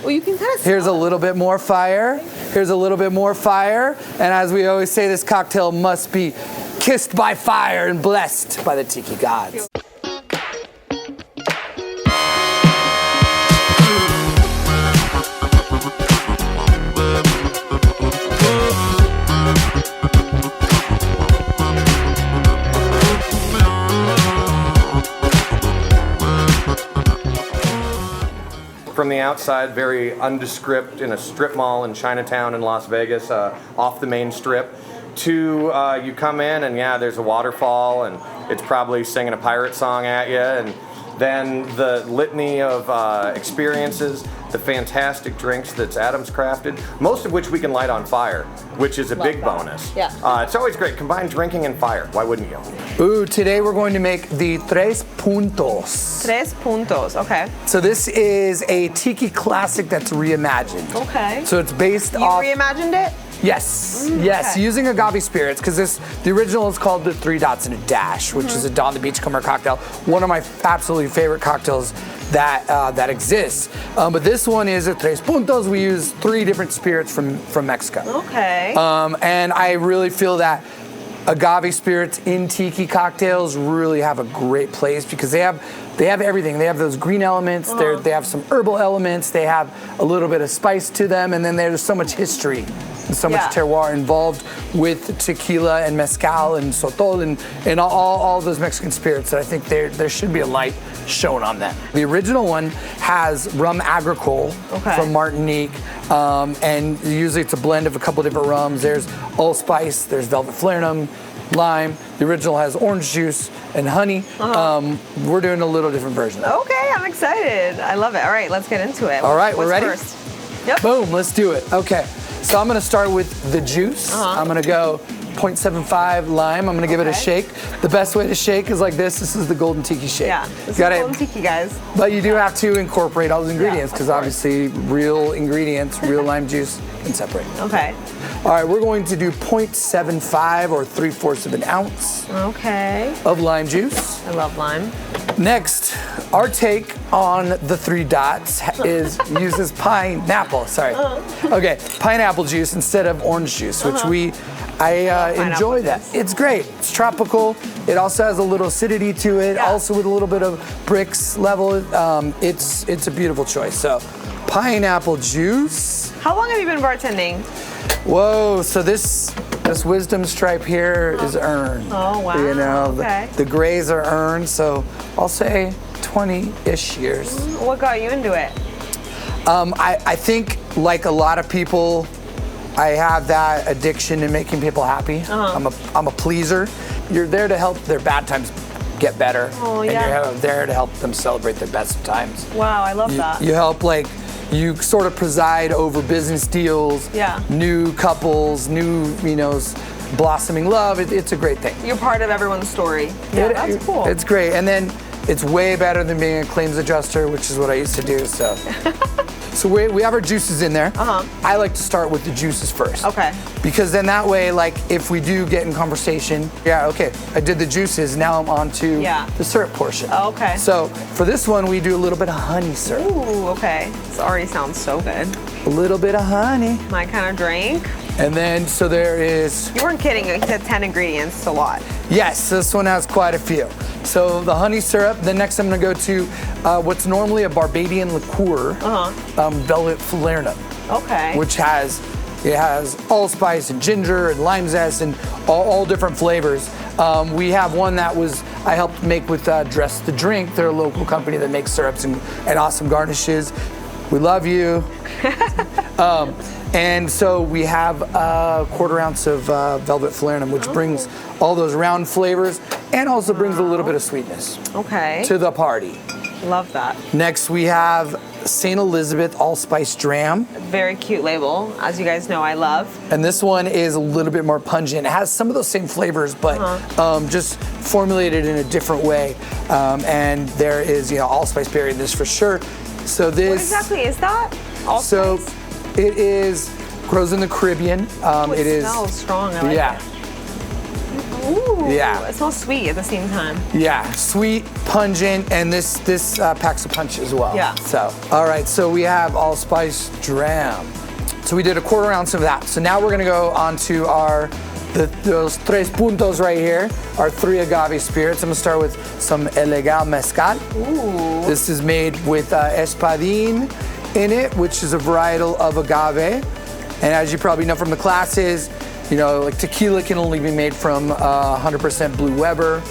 Well, you can kind of Here's a little bit more fire. Here's a little bit more fire. And as we always say, this cocktail must be kissed by fire and blessed by the tiki gods. From the outside, very undescript in a strip mall in Chinatown in Las Vegas, off the main strip, to you come in and yeah, there's a waterfall and it's probably singing a pirate song at you, and then the litany of experiences, the fantastic drinks that's Adam's crafted, most of which we can light on fire, which is a big bonus. Yeah. It's always great. Combine drinking and fire. Why wouldn't you? Ooh, today we're going to make the Tres Puntos. Tres Puntos, okay. So this is a tiki classic that's reimagined. Okay. So it's based You off... reimagined it? Yes, yes, okay. using agave spirits, because the original is called the 3 Dots and a Dash, which is a Dawn the Beachcomber cocktail. One of my absolutely favorite cocktails that exists. But this one is a Tres Puntos. We use 3 different spirits from Mexico. Okay. And I really feel that agave spirits in tiki cocktails really have a great place because they have everything. They have those green elements, they have some herbal elements, they have a little bit of spice to them, and then there's so much history and so much terroir involved with tequila and mezcal and sotol and all those Mexican spirits that I think there should be a light shown on them. The original one has rum agricole from Martinique, and usually it's a blend of a couple different rums. There's allspice, there's velvet falernum, lime. The original has orange juice and honey. We're doing a little different version. Okay, I'm excited. I love it. All right, let's get into it. All right, we're ready? First? Yep. Boom, let's do it. Okay, so I'm gonna start with the juice. I'm gonna go 0.75 lime. I'm gonna give it a shake. The best way to shake is like this. This is the Golden Tiki shake. Yeah, this is Golden Tiki, guys. But you do have to incorporate all those ingredients because obviously real ingredients, real lime juice can separate. Okay. All right, we're going to do 0.75 or 3/4 of an ounce of lime juice. I love lime. Next, our take on the 3 Dots uses pineapple. Sorry. Okay, pineapple juice instead of orange juice, which I enjoy that. It's great. It's tropical. It also has a little acidity to it. Also with a little bit of bricks level. It's a beautiful choice. So, pineapple juice. How long have you been bartending? Whoa, so this wisdom stripe here is earned. Oh, wow. You know, okay. the grays are earned, so I'll say 20-ish years. What got you into it? I think, like a lot of people, I have that addiction in making people happy. I'm a pleaser. You're there to help their bad times get better. Oh, and yeah. you're there to help them celebrate their best times. Wow, I love that. You help, you sort of preside over business deals, new couples, new, blossoming love. It's a great thing. You're part of everyone's story. Yeah, that's cool. It's great. And then it's way better than being a claims adjuster, which is what I used to do, so. So we have our juices in there. I like to start with the juices first. Okay. Because then that way, if we do get in conversation, I did the juices, now I'm on to the syrup portion. Okay. So for this one, we do a little bit of honey syrup. Ooh, okay. This already sounds so good. A little bit of honey. My kind of drink. And then, so there is... You weren't kidding, you said 10 ingredients, it's a lot. Yes, this one has quite a few. So the honey syrup, then next I'm gonna go to what's normally a Barbadian liqueur, velvet falernum. Okay. Which has allspice and ginger and lime zest and all different flavors. We have one that I helped make with Dress the Drink. They're a local company that makes syrups and awesome garnishes. We love you. And so we have a 1/4 ounce of velvet falernum, which brings all those round flavors and also brings a little bit of sweetness to the party. Love that. Next we have St. Elizabeth Allspice Dram. Very cute label, as you guys know I love. And this one is a little bit more pungent. It has some of those same flavors, but just formulated in a different way. And there is, allspice berry in this for sure. So this. What exactly is that? Allspice? So it grows in the Caribbean. It smells strong. I like it. Ooh, Yeah. it smells sweet at the same time. Yeah, sweet, pungent, and this packs a punch as well. Yeah. So, all right, so we have allspice dram. So we did a 1/4 ounce of that. So now we're gonna go on to those Tres Puntos right here, our 3 agave spirits. I'm gonna start with some Elegal Mezcal. Ooh. This is made with espadín in it, which is a varietal of agave. And as you probably know from the classes, you know, like tequila can only be made from 100% Blue Weber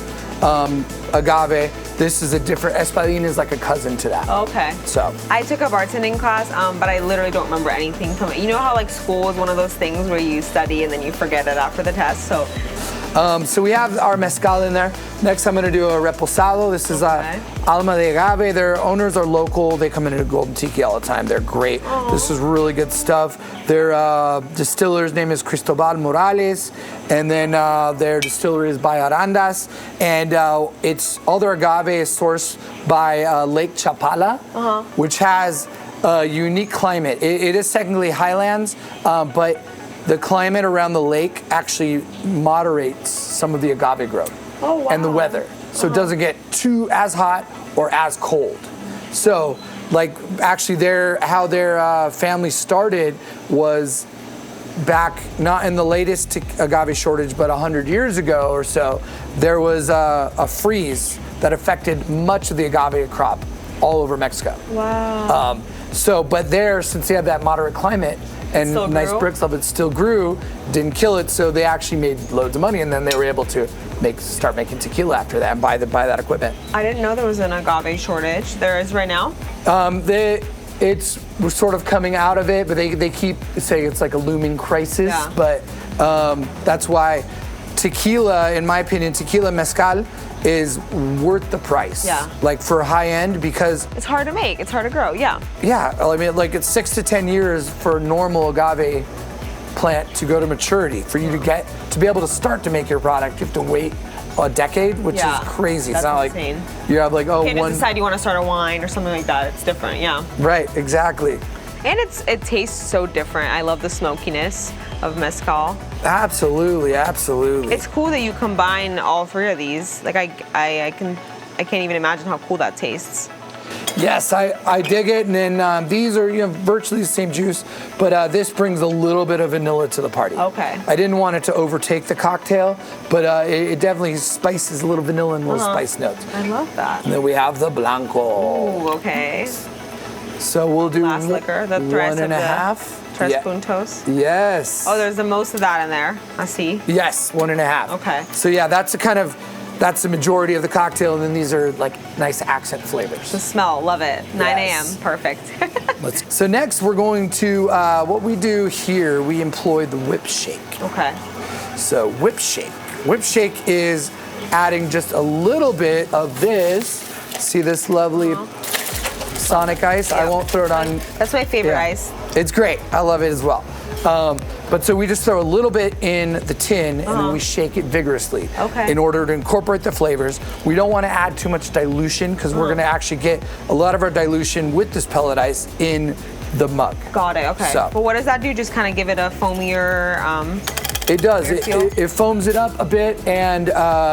agave. This is a different, espadín is like a cousin to that. Okay. So. I took a bartending class, but I literally don't remember anything from it. You know how like school is one of those things where you study and then you forget it after the test. So. So we have our mezcal in there. Next, I'm gonna do a reposado. This is Alma de Agave. Their owners are local. They come into Golden Tiki all the time. They're great. Aww. This is really good stuff. Their distiller's name is Cristobal Morales, and then their distillery is by Arandas. And it's all their agave is sourced by Lake Chapala, which has a unique climate. It is technically highlands, but the climate around the lake actually moderates some of the agave growth and the weather. So it doesn't get as hot or as cold. So like actually how their family started was back not in the latest agave shortage, but 100 years ago or so, there was a freeze that affected much of the agave crop all over Mexico. Wow. But there, since they have that moderate climate, and nice bricks of it still grew, didn't kill it, so they actually made loads of money, and then they were able to start making tequila after that and buy that equipment. I didn't know there was an agave shortage. There is right now? We're sort of coming out of it, but they keep saying it's like a looming crisis. Yeah. But that's why tequila, in my opinion, tequila mezcal is worth the price. Yeah. Like for high end, because It's hard to make. It's hard to grow. Yeah. yeah, I mean, like it's 6 to 10 years for a normal agave plant to go to maturity. For you to be able to start to make your product, you have to wait a decade, which is crazy. That's it's not insane. like you have like You can't just decide you want to start a wine or something like that. It's different. Yeah. Right, exactly. And it tastes so different. I love the smokiness of mezcal. Absolutely, absolutely. It's cool that you combine all 3 of these. Like I can't even imagine how cool that tastes. Yes, I dig it. And then these are virtually the same juice, but this brings a little bit of vanilla to the party. Okay. I didn't want it to overtake the cocktail, but it definitely spices a little vanilla and little spice notes. I love that. And then we have the Blanco. Ooh, okay. So we'll do Last liquor, the Tres 1.5. Tres Puntos. Yes. Oh, there's the most of that in there. I see. Yes, 1.5. Okay. So yeah, that's the majority of the cocktail, and then these are like nice accent flavors. The smell, love it. 9 a.m. Perfect. So next we're going to, what we do here, we employ the whip shake. Okay. So whip shake. Whip shake is adding just a little bit of this. See this lovely Sonic ice? Yeah. I won't throw it on. That's my favorite ice. It's great. I love it as well. But so we just throw a little bit in the tin and then we shake it vigorously in order to incorporate the flavors. We don't want to add too much dilution because we're going to actually get a lot of our dilution with this pellet ice in the mug. Got it. Okay. So, but what does that do? Just kind of give it a foamier. it does. It foams it up a bit and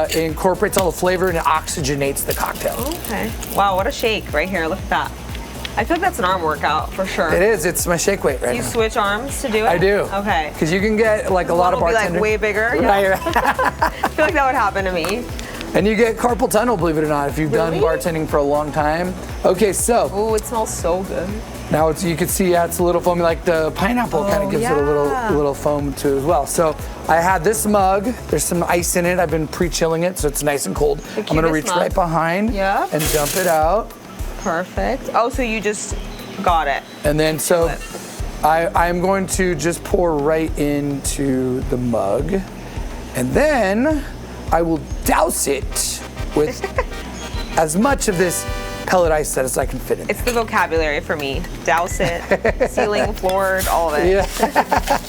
it incorporates all the flavor and it oxygenates the cocktail. Okay. Wow, what a shake right here. Look at that. I feel like that's an arm workout for sure. It is. It's my shake weight right Do you now. switch arms to do it? I do. Okay. Because you can get like a lot of bartenders. Be like way bigger. Right. I feel like that would happen to me. And you get carpal tunnel, believe it or not, if you've done Really? bartending for a long time. Okay, so Ooh, it smells so good. now you can see it's a little foamy, like the pineapple kind of gives it a little foam too as well. So I had this mug. There's some ice in it. I've been pre-chilling it, so it's nice and cold. I'm gonna reach right behind and dump it out. Perfect. Oh, so you just got it. And then so I'm going to just pour right into the mug, and then I will douse it with as much of this pellet ice as I can fit in. It's the vocabulary for me. Douse it, ceiling, floored, all of it. Yeah.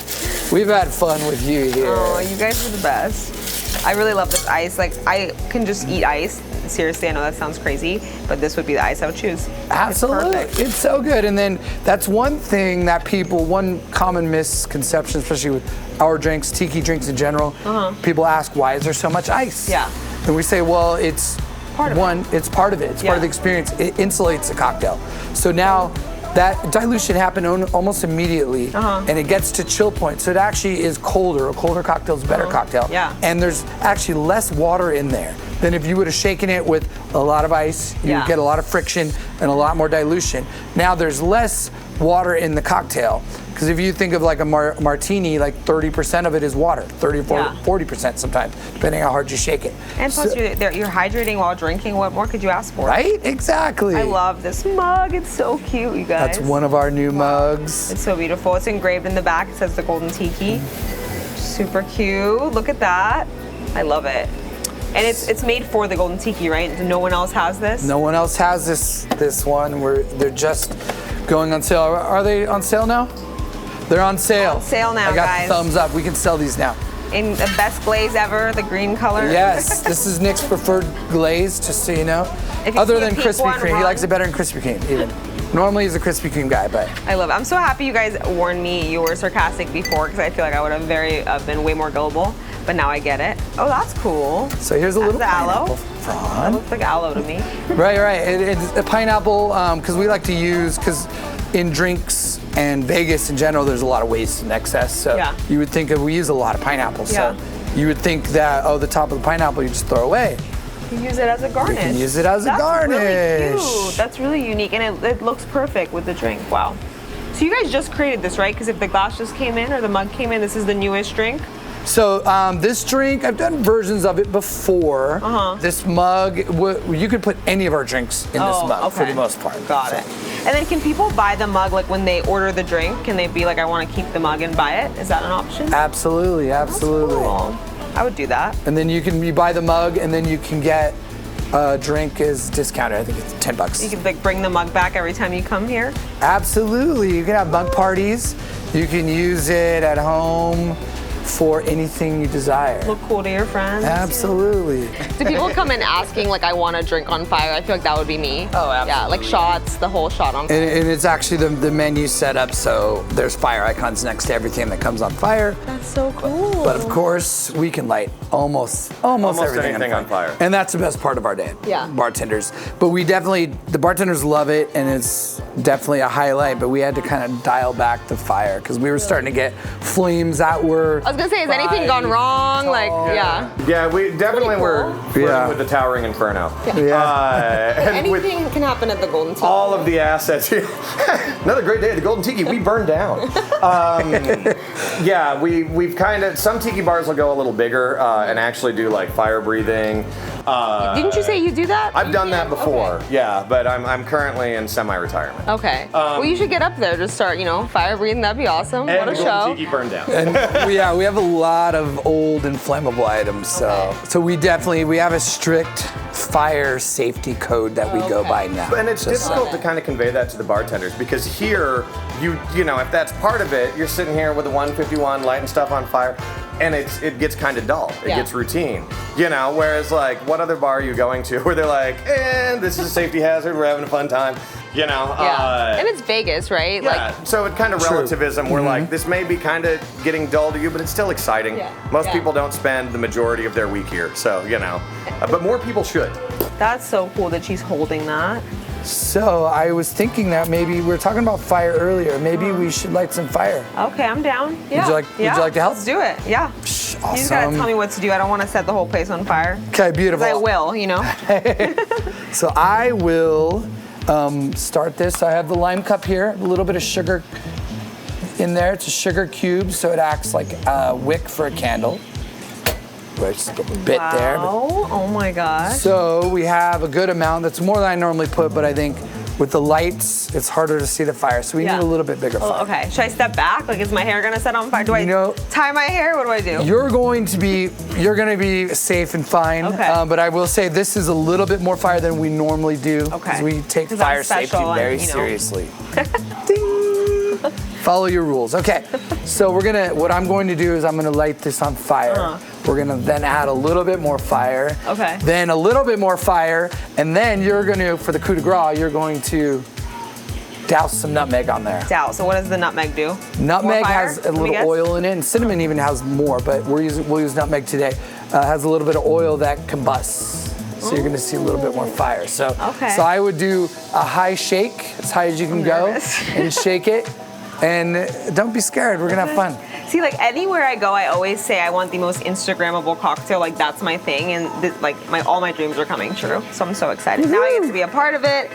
We've had fun with you here. Oh, you guys are the best. I really love this ice. Like, I can just eat ice. Seriously, I know that sounds crazy, but this would be the ice I would choose. Absolutely. It's so good. And then that's one thing that one common misconception, especially with our drinks, tiki drinks in general, people ask, why is there so much ice? Yeah. And we say, well, it's part of it. It's part of it. It's part of the experience. It insulates the cocktail. So now that dilution happened almost immediately, and it gets to chill point. So it actually is colder. A colder cocktail is a better cocktail. Yeah. And there's actually less water in there than if you would have shaken it with a lot of ice. You would get a lot of friction and a lot more dilution. Now there's less water in the cocktail. Because if you think of like a martini, like 30% of it is water, 30 or 40% sometimes, depending how hard you shake it. And plus, you're hydrating while drinking. What more could you ask for? Right? Exactly. I love this mug. It's so cute, you guys. That's one of our new mugs. It's so beautiful. It's engraved in the back. It says the Golden Tiki. Super cute. Look at that. I love it. And it's made for the Golden Tiki, right? No one else has this? No one else has this one. They're just going on sale. Are they on sale now? They're on sale. On sale now, I got guys. thumbs up. We can sell these now. In the best glaze ever, the green color. Yes, this is Nick's preferred glaze, just so you know. Other than Krispy Kreme, he likes it better than Krispy Kreme, even. Normally he's a Krispy Kreme guy, but. I love it. I'm so happy you guys warned me you were sarcastic before, because I feel like I would have been way more gullible, but now I get it. Oh, that's cool. So here's a little aloe. frond. That looks like aloe to me. Right. It's a pineapple, because we like to use, because in drinks and Vegas in general, there's a lot of waste and excess. So you would think we use a lot of pineapples. So you would think that, the top of the pineapple you just throw away. You use it as a garnish. You can use it as a garnish. That's really cute. That's really unique, and it looks perfect with the drink. Wow. So you guys just created this, right? Because if the glass just came in or the mug came in, this is the newest drink? So this drink, I've done versions of it before. This mug, you could put any of our drinks in this mug for the most part. Got it. And then can people buy the mug, like when they order the drink, can they be like, I want to keep the mug and buy it? Is that an option? Absolutely. That's cool. I would do that. And then you buy the mug, and then you can get a drink is discounted. I think it's $10. You can like bring the mug back every time you come here? Absolutely. You can have mug parties. You can use it at home for anything you desire. Look cool to your friends. Absolutely. Do people come in asking, like, I want a drink on fire? I feel like that would be me. Oh, absolutely. Yeah, like shots, the whole shot on fire. And it's actually the menu set up so there's fire icons next to everything that comes on fire. That's so cool. But of course, we can light almost everything on fire. And that's the best part of our day. Yeah. Bartenders. But the bartenders love it, and it's definitely a highlight, but we had to kind of dial back the fire because we were starting to get flames that were. I was gonna say, has anything gone wrong? Like, Yeah, we definitely were flirting with the towering inferno. Anything can happen at the Golden Tiki. All of the assets. Another great day at the Golden Tiki. We burned down. We've kind of, some tiki bars will go a little bigger and actually do like fire breathing. Didn't you say you do that? I've done that before, but I'm currently in semi-retirement. Okay. Well, you should get up there to start, fire breathing. That'd be awesome. And what a the show. Golden Tiki burned down. And we have a lot of old and flammable items, so we have a strict fire safety code that we go by now. And it's difficult to kind of convey that to the bartenders because here, you know, if that's part of it, you're sitting here with a 151 lighting stuff on fire, and it gets kind of dull. It gets routine, whereas like, what other bar are you going to where they're like, this is a safety hazard, we're having a fun time, and it's Vegas, right? So it kind of relativism where like, this may be kind of getting dull to you, but it's still exciting. Most people don't spend the majority of their week here, so, but more people should. That's so cool that she's holding that. So I was thinking that maybe we were talking about fire earlier. Maybe we should light some fire. Okay, I'm down. Yeah. Would you like to help? Let's do it. Yeah. Awesome. You just gotta tell me what to do. I don't want to set the whole place on fire. Okay, beautiful. I will, So I will start this. I have the lime cup here, a little bit of sugar in there. It's a sugar cube, so it acts like a wick for a candle. Right, just a bit there. Oh my gosh. So we have a good amount. That's more than I normally put, but I think with the lights, it's harder to see the fire. So we need a little bit bigger fire. Okay, should I step back? Like, is my hair gonna set on fire? Do I tie my hair? What do I do? You're gonna be safe and fine. Okay. But I will say this is a little bit more fire than we normally do. Okay. Because we take fire safety very seriously. Ding. Follow your rules. Okay. So what I'm going to do is I'm gonna light this on fire. We're gonna then add a little bit more fire. Okay. Then a little bit more fire, and then you're gonna, for the coup de grace, you're going to douse some nutmeg on there. Douse. So what does the nutmeg do? Nutmeg More fire? has a little oil in it, and cinnamon even has more, but we'll use nutmeg today. Has a little bit of oil that combusts. So you're gonna see a little bit more fire. So I would do a high shake, as high as you can go, and shake it. And don't be scared, we're gonna have fun. See, like anywhere I go, I always say I want the most Instagrammable cocktail. Like that's my thing, and all my dreams are coming true. So I'm so excited. Now I get to be a part of it.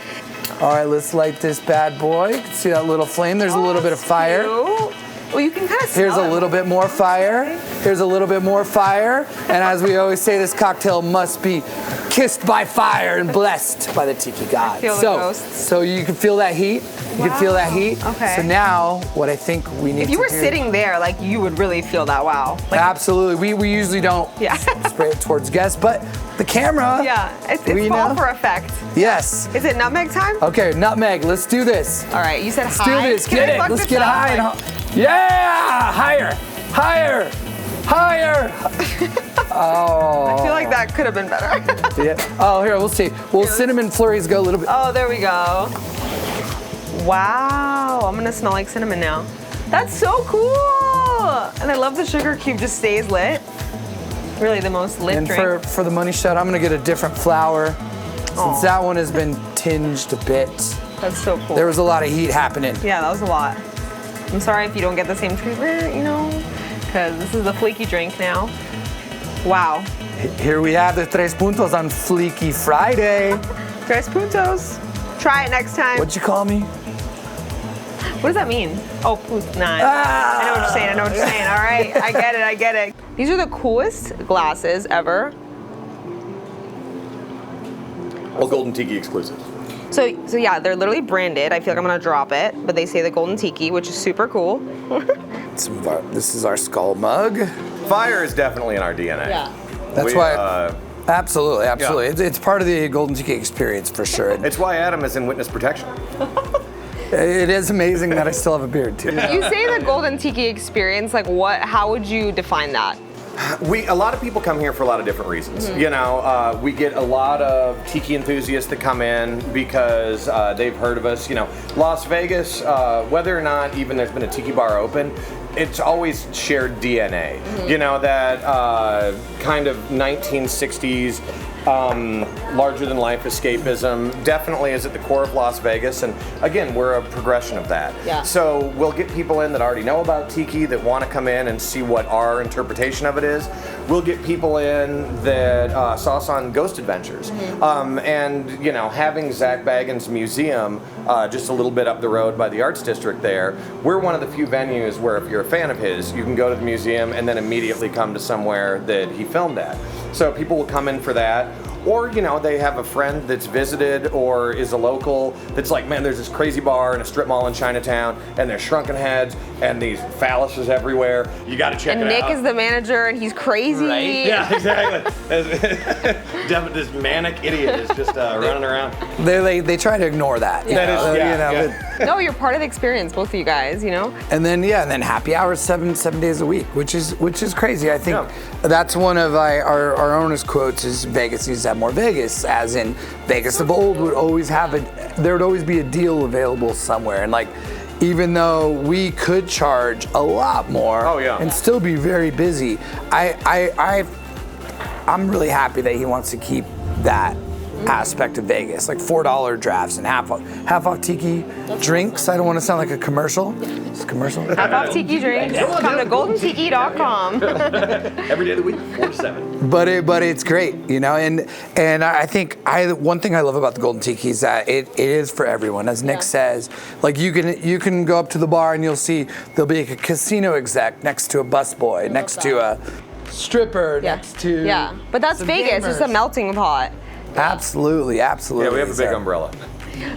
All right, let's light this bad boy. You can see that little flame. There's a little bit of fire. Cute. Well, you can kind of smell Here's a little bit more fire. Here's a little bit more fire. And as we always say, this cocktail must be kissed by fire and blessed by the Tiki God. I feel the ghosts. So you can feel that heat. You can feel that heat. Okay. So now, what I think we need to do. If you were sitting there, like you would really feel that wow. Like, absolutely. We usually don't spray it towards guests, but the camera. Yeah, it's all for effect. Yes. Is it nutmeg time? Okay, nutmeg. Let's do this. All right, you said Let's high. do this. Can Get I it. fuck Let's this get up? high and yeah, higher, higher, higher. Oh. I feel like that could have been better. Yeah. Oh, here, we'll see. Well, cinnamon flurries go a little bit. Oh, there we go. Wow, I'm gonna smell like cinnamon now. That's so cool. And I love the sugar cube just stays lit. Really the most lit and drink. for the money shot, I'm gonna get a different flour. Since that one has been tinged a bit. That's so cool. There was a lot of heat happening. Yeah, that was a lot. I'm sorry if you don't get the same treatment, you know, because this is the Fleeky drink now. Wow. Here we have the Tres Puntos on Fleeky Friday. Tres Puntos. Try it next time. What'd you call me? What does that mean? Oh, nah. I know what you're saying. All right, I get it. These are the coolest glasses ever. All Golden Tiki exclusive. So yeah, they're literally branded. I feel like I'm gonna drop it, but they say the Golden Tiki, which is super cool. This is our skull mug. Fire is definitely in our DNA. Yeah. That's why. Absolutely. Yeah. It's part of the Golden Tiki experience for sure. It's why Adam is in witness protection. It is amazing that I still have a beard too. You say the Golden Tiki experience, like what? How would you define that? A lot of people come here for a lot of different reasons. You know, we get a lot of tiki enthusiasts that come in because they've heard of us. You know, Las Vegas, whether or not even there's been a tiki bar open, it's always shared DNA. You know, that kind of 1960s larger than life escapism definitely is at the core of Las Vegas, and again, we're a progression of that. Yeah. So we'll get people in that already know about tiki that want to come in and see what our interpretation of it is. We'll get people in that saw us on Ghost Adventures, and you know, having Zach Baggins Museum just a little bit up the road by the Arts District there, we're one of the few venues where if you're a fan of his, you can go to the museum and then immediately come to somewhere that he filmed at. So people will come in for that. Or, you know, they have a friend that's visited or is a local that's like, man, there's this crazy bar in a strip mall in Chinatown, and there's shrunken heads and these phalluses everywhere. You got to check it out. And Nick is the manager, and he's crazy. Right? Yeah, exactly. This manic idiot is just running around. They try to ignore that. No, you're part of the experience, both of you guys, you know? And then happy hours seven days a week, which is crazy. I think that's one of our owner's quotes is Vegas needs to have more Vegas, as in Vegas of old would always have there would always be a deal available somewhere. And like, even though we could charge a lot more and still be very busy, I'm really happy that he wants to keep that aspect of Vegas, like $4 drafts and half off tiki drinks. I don't want to sound like a commercial. It's a commercial. Half off tiki drinks. Come to goldentiki.com. Every day of the week, 4 to 7. But it's great, you know, and I think one thing I love about the Golden Tiki is that it is for everyone. As Nick says, like you can go up to the bar and you'll see there'll be a casino exec next to a busboy, next to a stripper, next to but that's Vegas. It's a melting pot. Absolutely. Yeah, we have a big umbrella.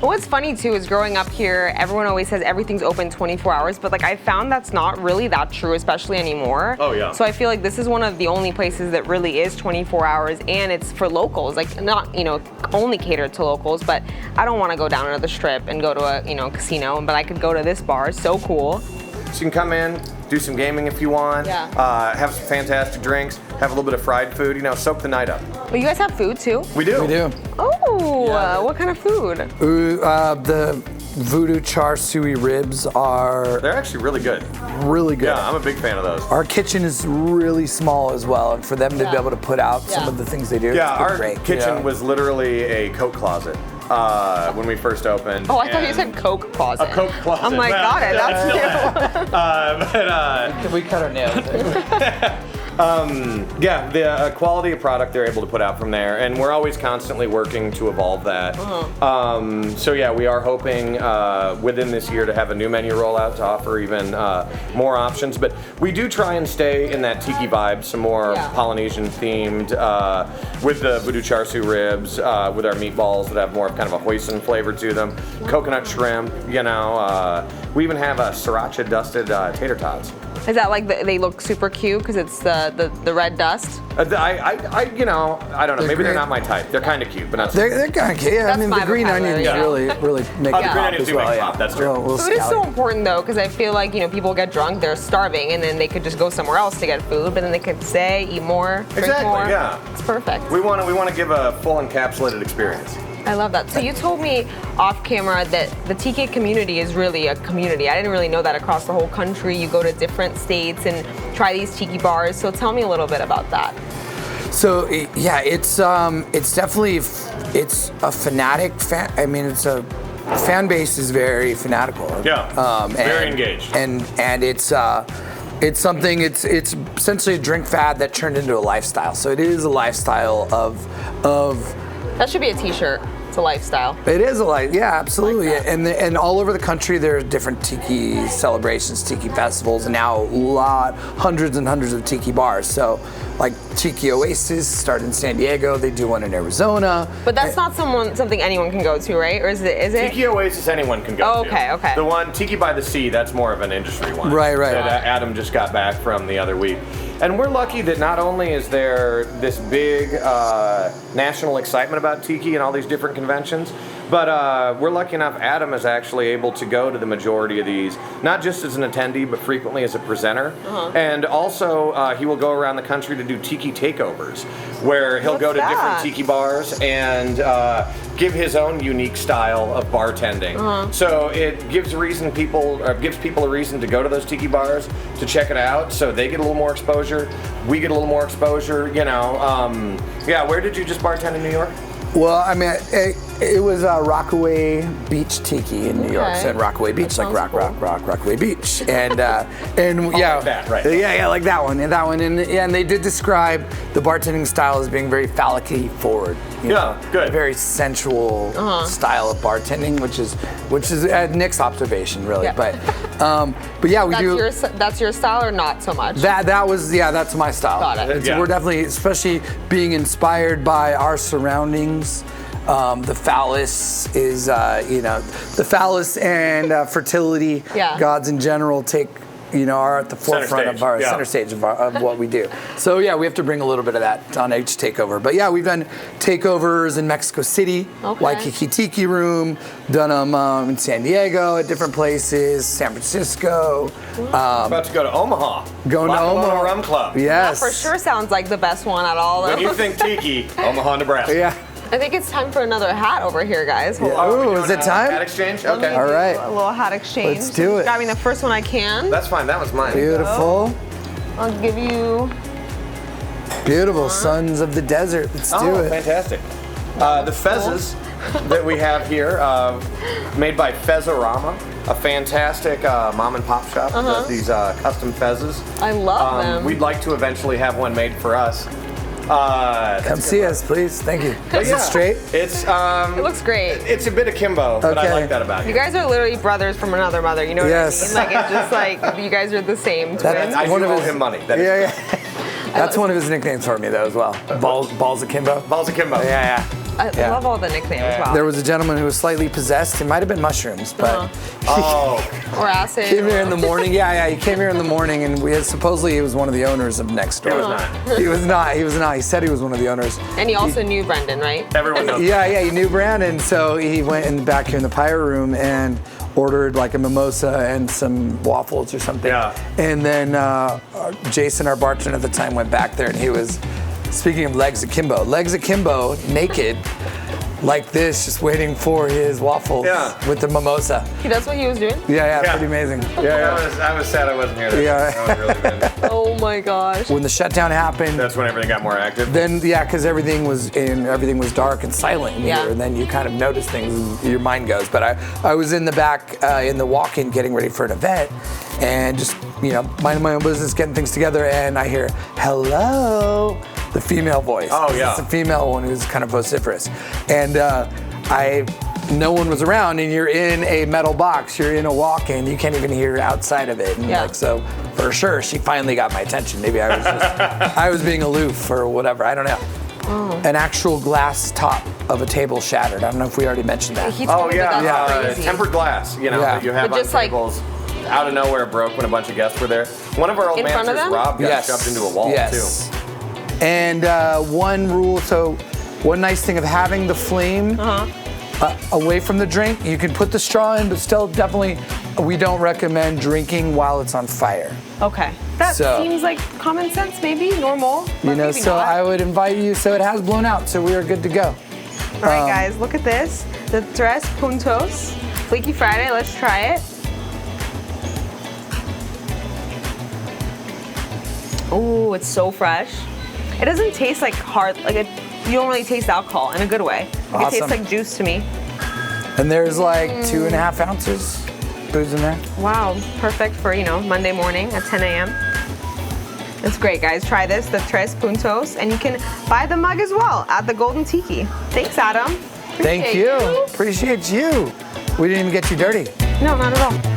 What's funny too is growing up here, everyone always says everything's open 24 hours, but like I found that's not really that true, especially anymore. Oh yeah. So I feel like this is one of the only places that really is 24 hours, and it's for locals, like not, you know, only catered to locals, but I don't want to go down to the strip and go to a, you know, casino, but I could go to this bar. It's so cool. So you can come in, do some gaming if you want. Yeah. Have some fantastic drinks. Have a little bit of fried food. You know, soak the night up. Well, you guys have food too? We do. We do. Oh, Yeah. what kind of food? The voodoo char suey ribs are They're actually really good. really good. Yeah, I'm a big fan of those. Our kitchen is really small as well, and for them to be Yeah. able to put out some Yeah. of the things they do, Yeah, it's been our great. kitchen Yeah. was literally a Coke closet when we first opened. Oh, I thought you and- said Coke closet. A Coke closet. I'm like, Well, got it. That's new. We cut our nails. Yeah, the quality of product they're able to put out from there, and we're always constantly working to evolve that. So yeah, we are hoping within this year to have a new menu rollout to offer even more options. But we do try and stay in that tiki vibe, some more Yeah. Polynesian themed with the voodoo char siu ribs, with our meatballs that have more of kind of a hoisin flavor to them, coconut shrimp. You know, we even have a sriracha dusted tater tots. Is that like they look super cute because it's the red dust? You know, I don't know. They're Maybe they're great. not my type. They're kind of cute, but not. They're kind of cute. Yeah, I That's mean, my the green vocabulary, onions yeah. really make Oh, it the green pop onions as do well. make Yeah. pop, that's true. Little Food is so scallion. important though, because I feel like, you know, people get drunk, they're starving, and then they could just go somewhere else to get food, but then they could stay, eat more, drink Exactly, more. yeah. It's perfect. We want to give a full encapsulated experience. I love that. So you told me off camera that the tiki community is really a community. I didn't really know that across the whole country. You go to different states and try these tiki bars. So tell me a little bit about that. So yeah, it's definitely it's a fanatic fan. I mean, it's a fan base is very fanatical. Yeah, very engaged. And it's something. It's essentially a drink fad that turned into a lifestyle. So it is a lifestyle of. That should be a t-shirt. It's a lifestyle. It is a life, yeah, absolutely. Like that. And all over the country, there are different tiki celebrations, tiki festivals, and now hundreds and hundreds of tiki bars. So, like Tiki Oasis started in San Diego. They do one in Arizona. But that's not something anyone can go to, right? Or is it? Tiki Oasis, anyone can go to. Okay. The one Tiki by the Sea, that's more of an industry one. Right. That Adam just got back from the other week. And we're lucky that not only is there this big national excitement about Tiki and all these different conventions, but we're lucky enough Adam is actually able to go to the majority of these, not just as an attendee, but frequently as a presenter. And also he will go around the country to do Tiki takeovers, where he'll go to What's different that? Tiki bars and give his own unique style of bartending. So it gives people a reason to go to those Tiki bars to check it out. So they get a little more exposure, we get a little more exposure. You know, yeah. Where did you just bartend in New York? Well, I mean, it was Rockaway Beach Tiki in New York. Okay. So in Rockaway Beach, like sounds Rockaway Beach, and yeah, like that, right. yeah, like that one, and they did describe the bartending style as being very phallic-y forward. You know, good. Very sensual style of bartending, which is Nick's observation, really. Yeah. But yeah, we do. That's your style or not so much? That's my style. Got it. Yeah. We're definitely, especially being inspired by our surroundings. The phallus is, the phallus and fertility gods in general are at the forefront of our center stage of what we do. So yeah, we have to bring a little bit of that on each takeover. But yeah, we've done takeovers in Mexico City, Waikiki Tiki Room, done them in San Diego at different places, San Francisco. About to go to Omaha. Going to Omaha Rum Club. Yes. That for sure sounds like the best one at all. When you think Tiki, Omaha, Nebraska. Yeah. I think it's time for another hat over here, guys. Hold on. Oh, is it time? Hat exchange? Let me Okay. All do right. A little hat exchange. Let's do it. Grabbing the first one I can. That's fine. That was mine. Beautiful. I'll give you. Beautiful. Sons of the Desert. Let's do it. Fantastic. The fezzes that we have here, made by Fezzarama, a fantastic mom and pop shop that does these custom fezzes. I love them. We'd like to eventually have one made for us. Come see us, please. Thank you. Is it straight? It's It looks great. it's a bit akimbo, but I Okay. like that about You you. guys are literally brothers from another mother. You know what Yes. I mean? Like it's just like you guys are the same twins. I One do of owe his- him money. That is Yeah. That's one of his nicknames for me, though, as well. Balls Akimbo. Balls akimbo. Yeah. I Yeah. love all the nicknames. Wow. There was a gentleman who was slightly possessed. It might have been mushrooms, but Oh, Or acid. he came here in the morning. Yeah. He came here in the morning, and supposedly he was one of the owners of Next Door. He was not. He was not. He was not. He said he was one of the owners. And he also knew Brendan, right? everyone knows. Yeah, he knew Brandon, so he went in back here in the pyro room, and ordered like a mimosa and some waffles or something. Yeah. And then Jason, our bartender at the time, went back there and he was, speaking of legs akimbo, naked, like this, just waiting for his waffles with the mimosa. He does what he was doing? Yeah, pretty amazing. I was sad I wasn't here. That was really good. Oh my gosh. When the shutdown happened, That's when everything got more active. then because everything was dark and silent in here, and then you kind of notice things and your mind goes. But I was in the back in the walk-in getting ready for an event and just minding my own business, getting things together, and I hear hello, the female voice. Oh yeah, it's a female one who's kind of vociferous, and no one was around, and you're in a metal box, you're in a walk-in, you can't even hear outside of it. And so for sure, she finally got my attention. Maybe I was just, I was being aloof or whatever, I don't know. An actual glass top of a table shattered. I don't know if we already mentioned that. He told me that's crazy. Tempered glass, that you have But on just like- tables. Out of nowhere, broke when a bunch of guests were there. One of our old In front of managers, them? Rob, got shoved into a wall too. And one rule, so one nice thing of having the flame away from the drink, you can put the straw in, but still definitely we don't recommend drinking while it's on fire. Okay. That seems like common sense, maybe, normal. But maybe so not. I would invite you, so it has blown out, so we are good to go. All right, guys, look at this. The Tres Puntos Fleeky Friday, let's try it. Ooh, it's so fresh. It doesn't taste like hard, you don't really taste alcohol in a good way. It tastes like juice to me. And there's like 2.5 ounces booze in there. Wow, perfect for, Monday morning at 10 a.m. It's great, guys. Try this, the Tres Puntos, and you can buy the mug as well at the Golden Tiki. Thanks, Adam. Thank you. Appreciate you. We didn't even get you dirty. No, not at all.